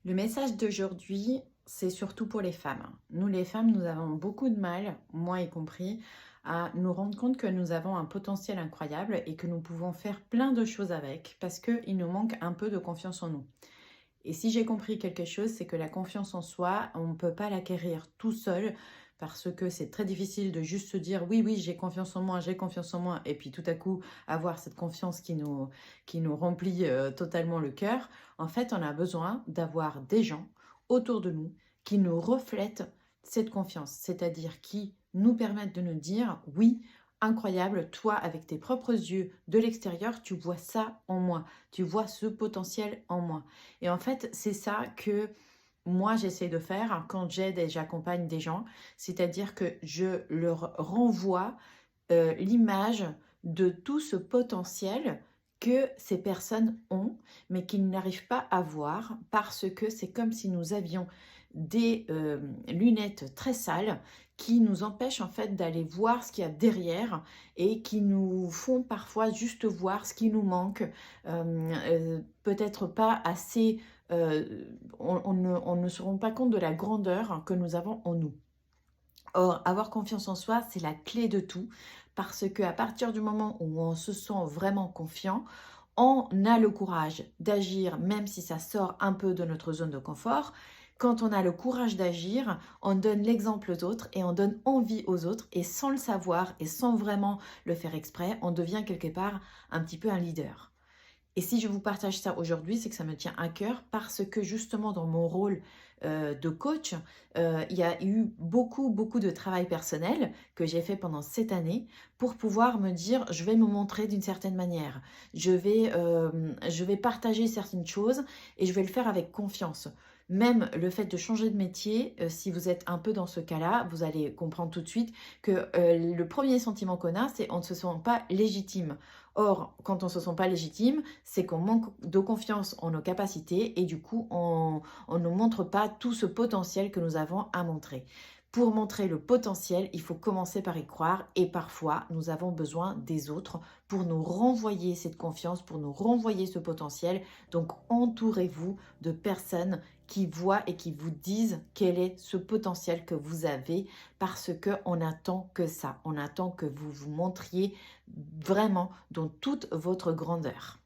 Le message d'aujourd'hui, c'est surtout pour les femmes. Nous, les femmes, nous avons beaucoup de mal, moi y compris, à nous rendre compte que nous avons un potentiel incroyable et que nous pouvons faire plein de choses avec parce qu'il nous manque un peu de confiance en nous. Et si j'ai compris quelque chose, c'est que la confiance en soi, on ne peut pas l'acquérir tout seul parce que c'est très difficile de juste se dire oui, oui, j'ai confiance en moi, et puis tout à coup avoir cette confiance qui nous remplit totalement le cœur. En fait, on a besoin d'avoir des gens autour de nous qui nous reflètent cette confiance, c'est-à-dire qui nous permettent de nous dire oui, incroyable, toi, avec tes propres yeux de l'extérieur, tu vois ça en moi, tu vois ce potentiel en moi. Et en fait, c'est ça que moi, j'essaie de faire quand j'aide et j'accompagne des gens, c'est-à-dire que je leur renvoie l'image de tout ce potentiel que ces personnes ont, mais qu'ils n'arrivent pas à voir parce que c'est comme si nous avions des lunettes très sales qui nous empêchent en fait d'aller voir ce qu'il y a derrière et qui nous font parfois juste voir ce qui nous manque, peut-être pas assez, on ne se rend pas compte de la grandeur que nous avons en nous. Or, avoir confiance en soi, c'est la clé de tout, parce qu'à partir du moment où on se sent vraiment confiant, on a le courage d'agir, même si ça sort un peu de notre zone de confort. Quand on a le courage d'agir, on donne l'exemple aux autres et on donne envie aux autres, et sans le savoir et sans vraiment le faire exprès, on devient quelque part un petit peu un leader. Et si je vous partage ça aujourd'hui, c'est que ça me tient à cœur parce que justement dans mon rôle de coach, il y a eu beaucoup, beaucoup de travail personnel que j'ai fait pendant cette année pour pouvoir me dire, je vais me montrer d'une certaine manière, je vais partager certaines choses et je vais le faire avec confiance. Même le fait de changer de métier, si vous êtes un peu dans ce cas-là, vous allez comprendre tout de suite que le premier sentiment qu'on a, c'est on ne se sent pas légitime. Or, quand on ne se sent pas légitime, c'est qu'on manque de confiance en nos capacités et du coup, on ne montre pas tout ce potentiel que nous avons à montrer. Pour montrer le potentiel, il faut commencer par y croire et parfois, nous avons besoin des autres pour nous renvoyer cette confiance, pour nous renvoyer ce potentiel. Donc, entourez-vous de personnes qui voient et qui vous disent quel est ce potentiel que vous avez parce qu'on attend que ça. On attend que vous vous montriez vraiment dans toute votre grandeur.